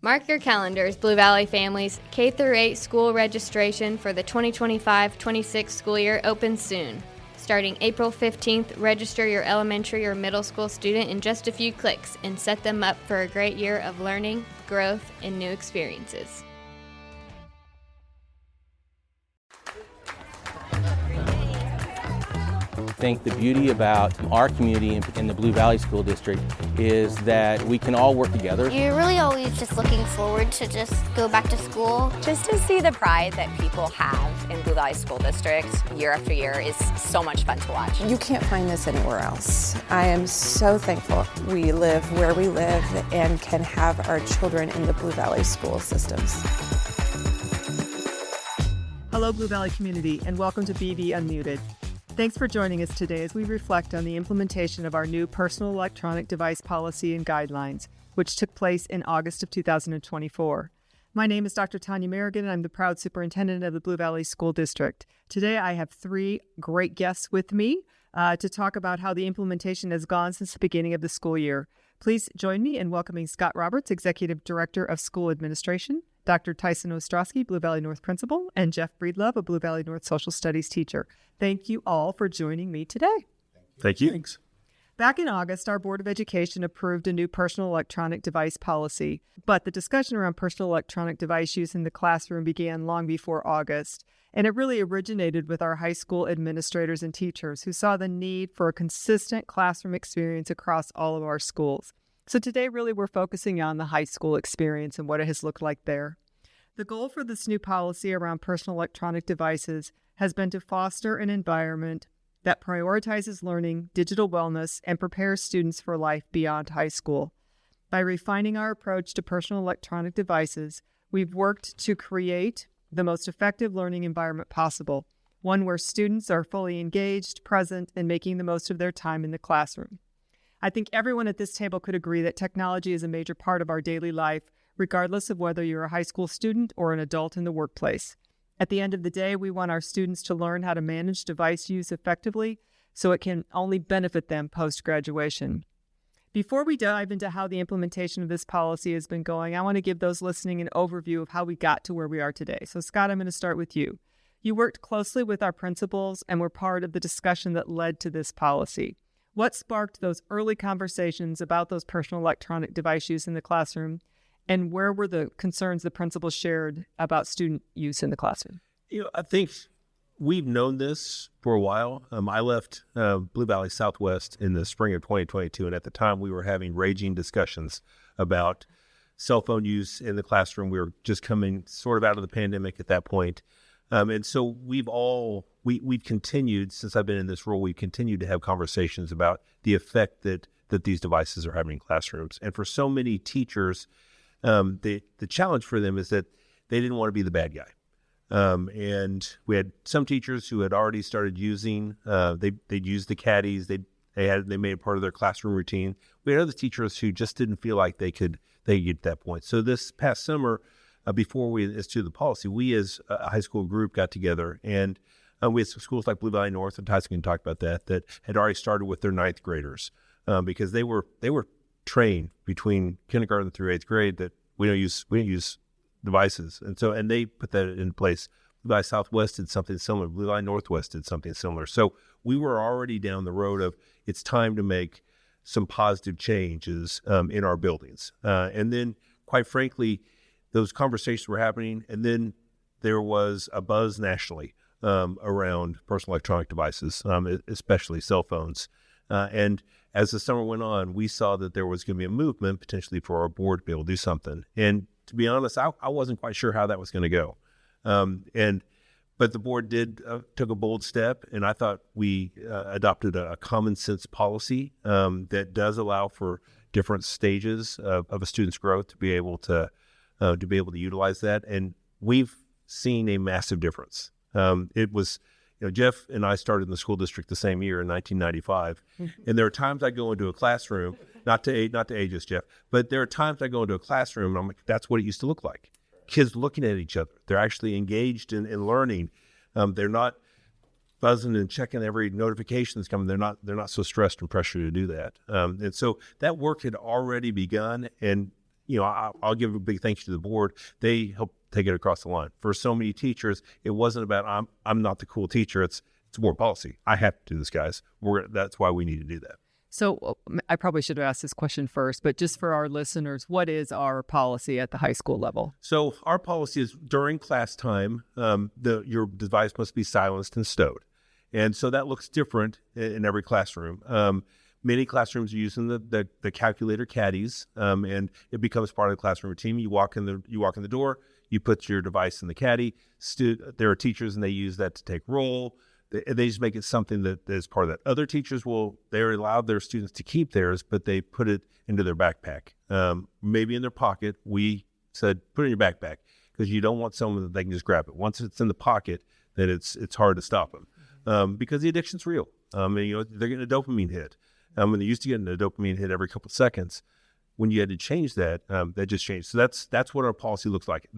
Mark your calendars, Blue Valley families. K-8 school registration for the 2025-26 school year opens soon. Starting April 15th, register your elementary or middle school student in just a few clicks and set them up for a great year of learning, growth, and new experiences. I think the beauty about our community in the Blue Valley School District is that we can all work together. You're really always just looking forward to just go back to school. Just to see the pride that people have in Blue Valley School District year after year is so much fun to watch. You can't find this anywhere else. I am so thankful we live where we live and can have our children in the Blue Valley school systems. Hello, Blue Valley community, and welcome to BV Unmuted. Thanks for joining us today as we reflect on the implementation of our new personal electronic device policy and guidelines, which took place in August of 2024. My name is Dr. Tonya Merrigan, and I'm the proud superintendent of the Blue Valley School District. Today, I have three great guests with me to talk about how the implementation has gone since the beginning of the school year. Please join me in welcoming Scott Roberts, Executive Director of School Administration, Dr. Tyson Ostroski, Blue Valley North Principal, and Jeff Breedlove, a Blue Valley North Social Studies teacher. Thank you all for joining me today. Thank you. Thanks. Back in August, our Board of Education approved a new personal electronic device policy, but the discussion around personal electronic device use in the classroom began long before August, and it really originated with our high school administrators and teachers who saw the need for a consistent classroom experience across all of our schools. So today, really, we're focusing on the high school experience and what it has looked like there. The goal for this new policy around personal electronic devices has been to foster an environment that prioritizes learning, digital wellness, and prepares students for life beyond high school. By refining our approach to personal electronic devices, we've worked to create the most effective learning environment possible, one where students are fully engaged, present, and making the most of their time in the classroom. I think everyone at this table could agree that technology is a major part of our daily life, regardless of whether you're a high school student or an adult in the workplace. At the end of the day, we want our students to learn how to manage device use effectively so it can only benefit them post-graduation. Before we dive into how the implementation of this policy has been going, I want to give those listening an overview of how we got to where we are today. So Scott, I'm going to start with you. You worked closely with our principals and were part of the discussion that led to this policy. What sparked those early conversations about those personal electronic device use in the classroom, and where were the concerns the principals shared about student use in the classroom? I think we've known this for a while. I left Blue Valley Southwest in the spring of 2022, and at the time we were having raging discussions about cell phone use in the classroom. We were just coming sort of out of the pandemic at that point. And so we've continued, since I've been in this role, we've continued to have conversations about the effect that these devices are having in classrooms. And for so many teachers, the challenge for them is that they didn't want to be the bad guy. And we had some teachers who had already started using, they'd use the caddies, they made it part of their classroom routine. We had other teachers who just didn't feel like they could get to that point. So this past summer, before we instituted the policy, we as a high school group got together, and we had some schools like Blue Valley North, and Tyson can talk about that had already started with their ninth graders, because they were trained between kindergarten through eighth grade that we don't use devices, and they put that in place. Blue Valley Southwest did something similar. Blue Valley Northwest did something similar. So we were already down the road of it's time to make some positive changes in our buildings, and then quite frankly, those conversations were happening, and then there was a buzz nationally around personal electronic devices, especially cell phones. And as the summer went on, we saw that there was going to be a movement potentially for our board to be able to do something. And to be honest, I wasn't quite sure how that was going to go. But the board took a bold step, and I thought we adopted a common sense policy that does allow for different stages of a student's growth to be able to utilize that. And we've seen a massive difference. It was, Jeff and I started in the school district the same year in 1995. And there are times I go into a classroom, not to age us, Jeff, but there are times I go into a classroom and I'm like, that's what it used to look like. Kids looking at each other. They're actually engaged in learning. They're not buzzing and checking every notification that's coming. They're not so stressed and pressured to do that. And so that work had already begun. And I'll give a big thank you to the board. They helped take it across the line. For so many teachers, it wasn't about I'm not the cool teacher. It's board policy. I have to do this, guys. That's why we need to do that. So I probably should have asked this question first, but just for our listeners, what is our policy at the high school level? So our policy is during class time, your device must be silenced and stowed. And so that looks different in every classroom. Many classrooms are using the calculator caddies, and it becomes part of the classroom routine. You walk in the door, you put your device in the caddy. There are teachers, and they use that to take roll. They just make it something that is part of that. Other teachers they're allowed their students to keep theirs, but they put it into their backpack, maybe in their pocket. We said, put it in your backpack, because you don't want someone that they can just grab it. Once it's in the pocket, then it's hard to stop them, because the addiction's real. They're getting a dopamine hit. When they used to get a dopamine hit every couple of seconds, when you had to change that, that just changed. So that's what our policy looks like.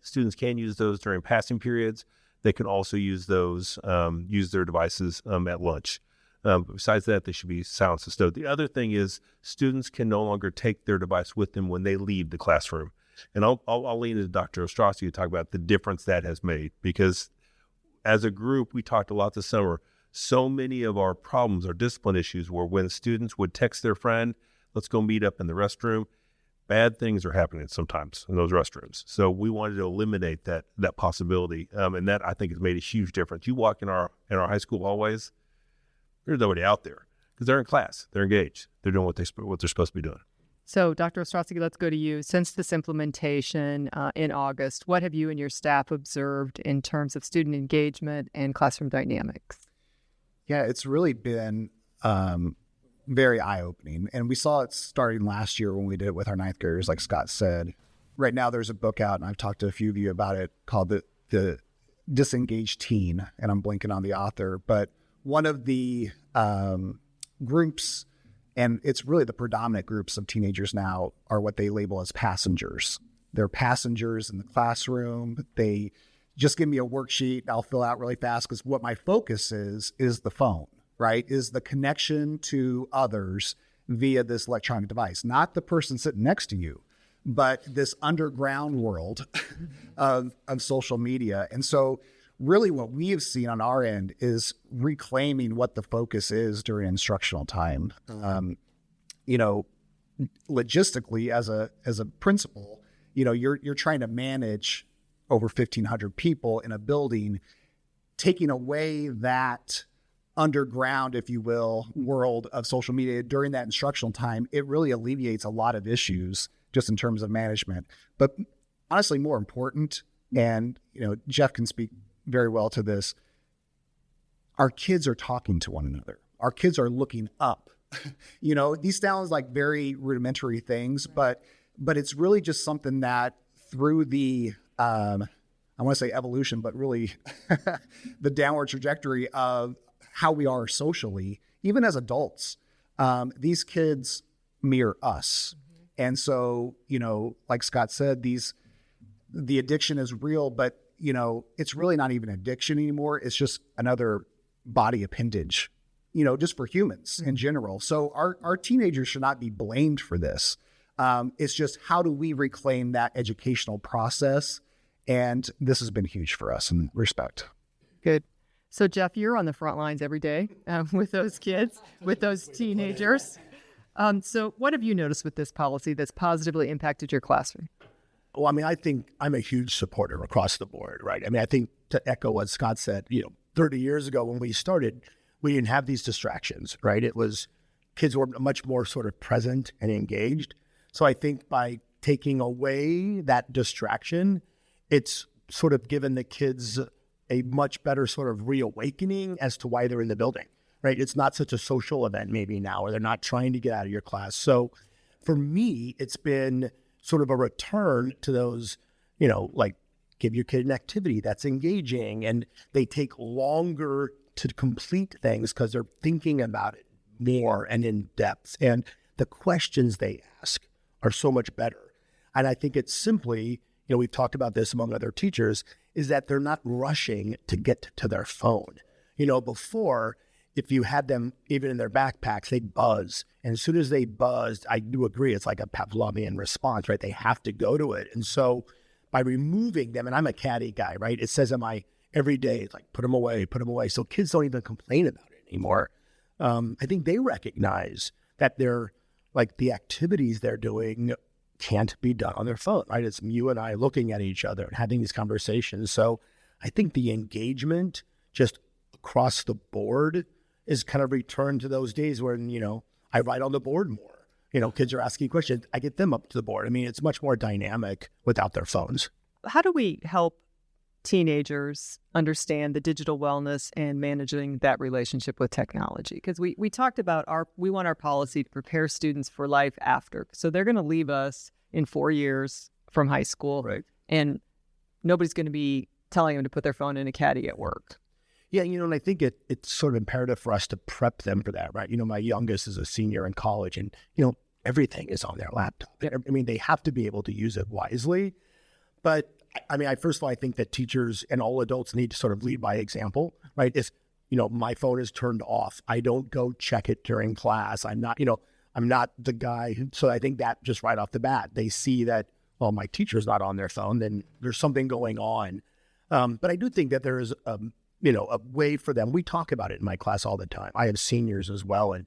Students can use those during passing periods. They can also use those, use their devices at lunch. Besides that, they should be silenced and stowed. The other thing is students can no longer take their device with them when they leave the classroom. And I'll lean into Dr. Ostroski to talk about the difference that has made, because as a group, we talked a lot this summer. So many of our problems, our discipline issues, were when students would text their friend, let's go meet up in the restroom. Bad things are happening sometimes in those restrooms. So we wanted to eliminate that possibility. And that, I think, has made a huge difference. You walk in our high school hallways, there's nobody out there because they're in class. They're engaged. They're doing what they're supposed to be doing. So, Dr. Ostroski, let's go to you. Since this implementation in August, what have you and your staff observed in terms of student engagement and classroom dynamics? Yeah, it's really been very eye-opening. And we saw it starting last year when we did it with our ninth graders, like Scott said. Right now, there's a book out, and I've talked to a few of you about it, called The Disengaged Teen, and I'm blanking on the author. But one of the groups, and it's really the predominant groups of teenagers now, are what they label as passengers. They're passengers in the classroom. They just give me a worksheet, I'll fill out really fast, because what my focus is the phone, right? Is the connection to others via this electronic device, not the person sitting next to you, but this underground world of social media. And so really what we have seen on our end is reclaiming what the focus is during instructional time. Logistically, as a principal, you're trying to manage over 1,500 people in a building. Taking away that underground, if you will, world of social media during that instructional time, it really alleviates a lot of issues just in terms of management. But honestly, more important, and Jeff can speak very well to this, our kids are talking to one another. Our kids are looking up. These sounds like very rudimentary things, but it's really just something that through the I want to say evolution, but really the downward trajectory of how we are socially, even as adults, these kids mirror us. And so, like Scott said, the addiction is real, but it's really not even addiction anymore. It's just another body appendage, just for humans in general. So our teenagers should not be blamed for this. It's just, how do we reclaim that educational process? And this has been huge for us in respect. Good. So, Jeff, you're on the front lines every day with those kids, with those teenagers. So what have you noticed with this policy that's positively impacted your classroom? Well, I think I'm a huge supporter across the board, right? I think, to echo what Scott said, 30 years ago when we started, we didn't have these distractions, right? It was, kids were much more sort of present and engaged. So I think by taking away that distraction, it's sort of given the kids a much better sort of reawakening as to why they're in the building, right? It's not such a social event maybe now, or they're not trying to get out of your class. So for me, it's been sort of a return to those, like, give your kid an activity that's engaging, and they take longer to complete things because they're thinking about it more and in depth. And the questions they ask are so much better. And I think it's simply, we've talked about this among other teachers, is that they're not rushing to get to their phone. Before, if you had them even in their backpacks, they buzz. And as soon as they buzzed, I do agree, it's like a Pavlovian response, right? They have to go to it. And so by removing them, and I'm a caddy guy, right? It says in my every day, it's like, put them away, put them away. So kids don't even complain about it anymore. I think they recognize that they're like the activities they're doing can't be done on their phone, right? It's you and I looking at each other and having these conversations. So I think the engagement just across the board is kind of returned to those days when, I write on the board more. Kids are asking questions. I get them up to the board. I mean, it's much more dynamic without their phones. How do we help teenagers understand the digital wellness and managing that relationship with technology? Because we talked about we want our policy to prepare students for life after. So they're going to leave us in 4 years from high school, right? And nobody's going to be telling them to put their phone in a caddy at work. Yeah, and I think it's sort of imperative for us to prep them for that, right? My youngest is a senior in college, and, everything is on their laptop. I mean, they have to be able to use it wisely. But, first of all, I think that teachers and all adults need to sort of lead by example, right? If, my phone is turned off, I don't go check it during class. I'm not the guy. So I think that just right off the bat, they see that, well, my teacher's not on their phone, then there's something going on. But I do think that there is a way for them. We talk about it in my class all the time. I have seniors as well. And,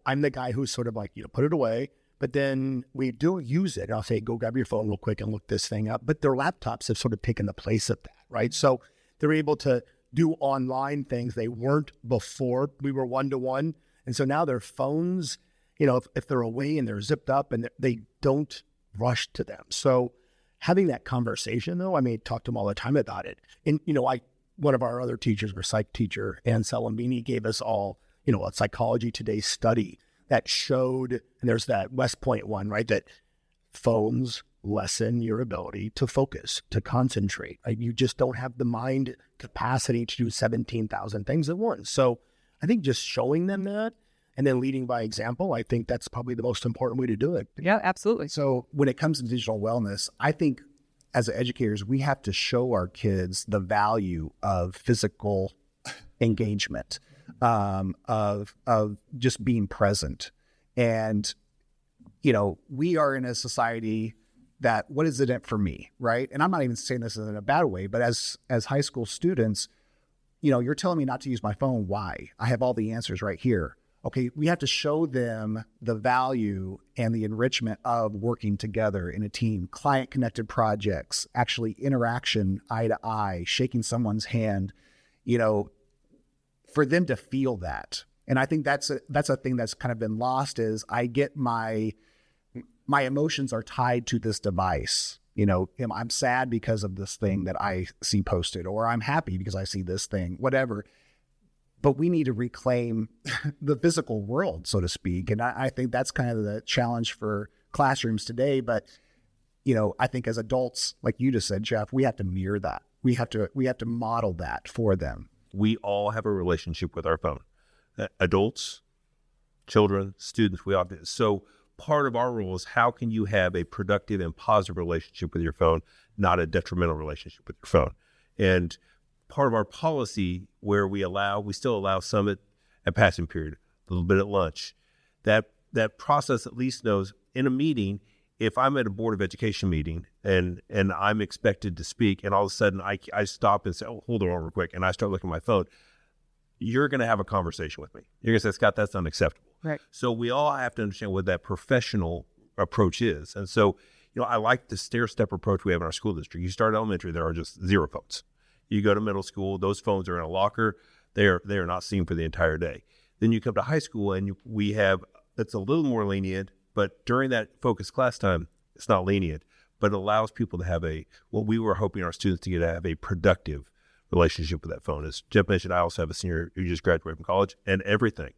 I'm the guy who's sort of like, put it away. But then we do use it. And I'll say, go grab your phone real quick and look this thing up. But their laptops have sort of taken the place of that, right? So they're able to do online things they weren't before we were one-to-one. And so now their phones, if they're away and they're zipped up and they don't rush to them. So having that conversation, though, talk to them all the time about it. And, one of our other teachers, our psych teacher, Ann Salambini, gave us all, a Psychology Today study that showed, and there's that West Point one, right, that phones lessen your ability to focus, to concentrate. Right? You just don't have the mind capacity to do 17,000 things at once. So I think just showing them that and then leading by example, I think that's probably the most important way to do it. Yeah, absolutely. So when it comes to digital wellness, I think as educators, we have to show our kids the value of physical engagement, of just being present. And, we are in a society that, what is it in it for me, right? And I'm not even saying this in a bad way, but as high school students, you're telling me not to use my phone. Why? I have all the answers right here. Okay, we have to show them the value and the enrichment of working together in a team, client-connected projects, actually interaction, eye to eye, shaking someone's hand, for them to feel that. And I think that's a thing that's kind of been lost is I get my emotions are tied to this device. I'm sad because of this thing that I see posted, or I'm happy because I see this thing, whatever. But we need to reclaim the physical world, so to speak. And I think that's kind of the challenge for classrooms today. But, I think as adults, like you just said, Jeff, we have to mirror that. We have to model that for them. We all have a relationship with our phone. Adults, children, students, we all do. So part of our role is how can you have a productive and positive relationship with your phone, not a detrimental relationship with your phone. And part of our policy where we still allow some at passing period, a little bit at lunch, that process at least knows in a meeting, if I'm at a Board of Education meeting and I'm expected to speak and all of a sudden I stop and say, oh, hold on real quick, and I start looking at my phone, you're going to have a conversation with me. You're going to say, Scott, that's unacceptable. Right. So we all have to understand what that professional approach is. And so, I like the stair-step approach we have in our school district. You start elementary, there are just 0 phones. You go to middle school, those phones are in a locker. They are not seen for the entire day. Then you come to high school and it's a little more lenient, but during that focused class time, it's not lenient, but it allows people to have what we were hoping our students to have a productive relationship with that phone. As Jeff mentioned, I also have a senior who just graduated from college and everything.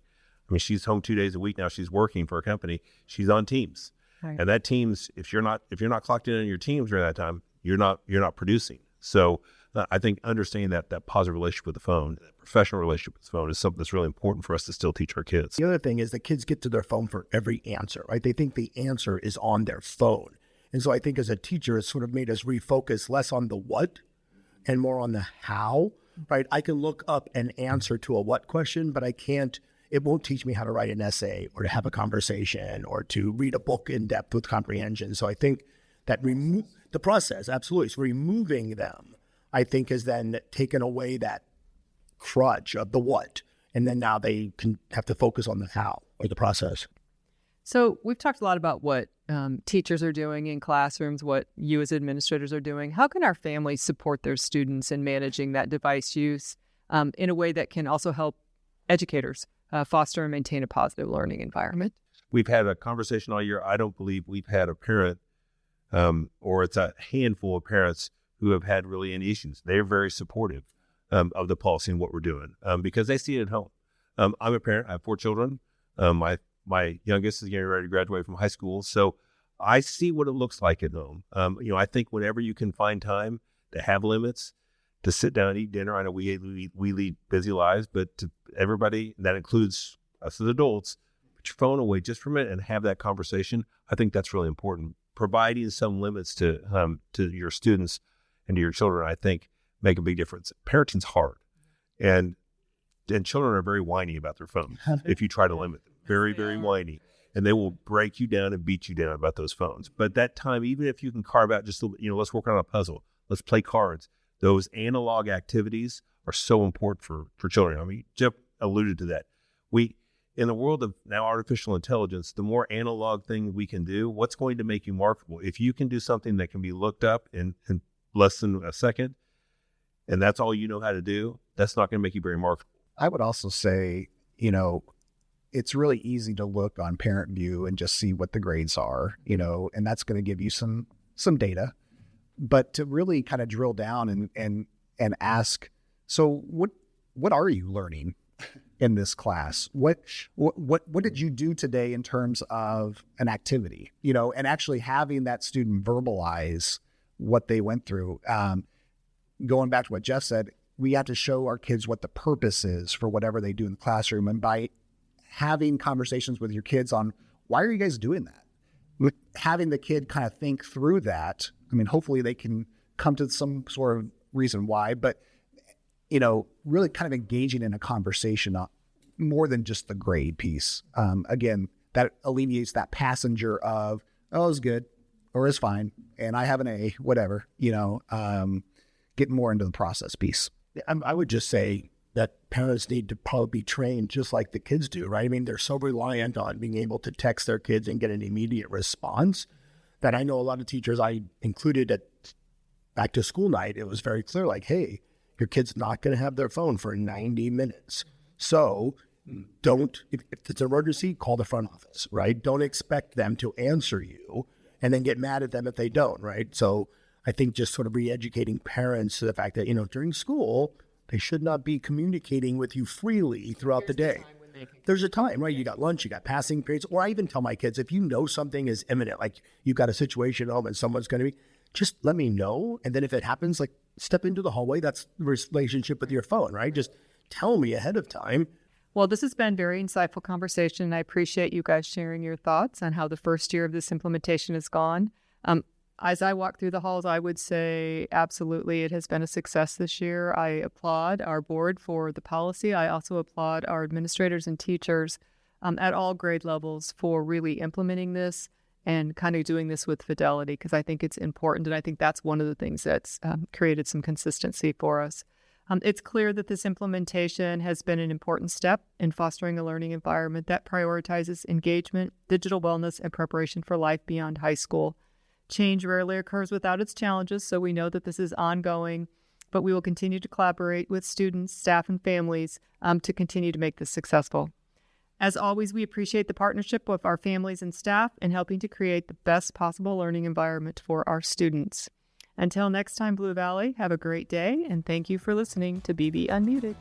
She's home 2 days a week now. She's working for a company. She's on Teams. Right. And that Teams, if you're not clocked in on your Teams during that time, you're not producing. So I think understanding that positive relationship with the phone, that professional relationship with the phone is something that's really important for us to still teach our kids. The other thing is that kids get to their phone for every answer, right? They think the answer is on their phone. And so I think as a teacher, it's sort of made us refocus less on the what and more on the how. right? I can look up an answer to a what question, but it won't teach me how to write an essay or to have a conversation or to read a book in depth with comprehension. So I think that the process, absolutely, so removing them, I think, has then taken away that crutch of the what. And then now they can have to focus on the how or the process. So we've talked a lot about what teachers are doing in classrooms, what you as administrators are doing. How can our families support their students in managing that device use in a way that can also help educators foster and maintain a positive learning environment? We've had a conversation all year. I don't believe we've had a parent or it's a handful of parents who have had really any issues. They're very supportive of the policy and what we're doing because they see it at home. I'm a parent. I have 4 children. My youngest is getting ready to graduate from high school. So I see what it looks like at home. I think whenever you can find time to have limits, to sit down and eat dinner. I know we lead busy lives, but to everybody, that includes us as adults, put your phone away just for a minute and have that conversation. I think that's really important. Providing some limits to your students and to your children, I think, make a big difference. Parenting's hard, and children are very whiny about their phones if you try to limit them. Very, very whiny. And they will break you down and beat you down about those phones. But that time, even if you can carve out just a little bit, let's work on a puzzle. Let's play cards. Those analog activities are so important for children. I mean, Jeff alluded to that. In the world of now artificial intelligence, the more analog thing we can do, what's going to make you marketable? If you can do something that can be looked up in less than a second, and that's all you know how to do, that's not going to make you very marketable. I would also say, it's really easy to look on Parent View and just see what the grades are, and that's going to give you some data. But to really kind of drill down and ask, so what are you learning in this class? What did you do today in terms of an activity? And actually having that student verbalize what they went through. Going back to what Jeff said, we have to show our kids what the purpose is for whatever they do in the classroom, and by having conversations with your kids on why are you guys doing that? Having the kid kind of think through that. I mean, hopefully they can come to some sort of reason why, but, really kind of engaging in a conversation more than just the grade piece. Again, that alleviates that passenger of, oh, it's good or it's fine. And I have an A, whatever, getting more into the process piece. I would just say that parents need to probably be trained just like the kids do, right? I mean, they're so reliant on being able to text their kids and get an immediate response that I know a lot of teachers I included at back to school night, it was very clear, like, hey, your kid's not going to have their phone for 90 minutes. So if it's an emergency, call the front office, right? Don't expect them to answer you and then get mad at them if they don't, right? So I think just sort of re-educating parents to the fact that, during school, they should not be communicating with you freely throughout the day. There's a time, right? You got lunch, you got passing periods. Or I even tell my kids, if you know something is imminent, like you've got a situation at home and someone's going to be, just let me know. And then if it happens, like step into the hallway. That's the relationship with your phone, right? Just tell me ahead of time. Well, this has been very insightful conversation. I appreciate you guys sharing your thoughts on how the first year of this implementation has gone. As I walk through the halls, I would say absolutely it has been a success this year. I applaud our board for the policy. I also applaud our administrators and teachers at all grade levels for really implementing this and kind of doing this with fidelity, because I think it's important. And I think that's one of the things that's created some consistency for us. It's clear that this implementation has been an important step in fostering a learning environment that prioritizes engagement, digital wellness, and preparation for life beyond high school. Change rarely occurs without its challenges, so we know that this is ongoing, but we will continue to collaborate with students, staff, and families to continue to make this successful. As always, we appreciate the partnership of our families and staff in helping to create the best possible learning environment for our students. Until next time, Blue Valley, have a great day, and thank you for listening to BB Unmuted.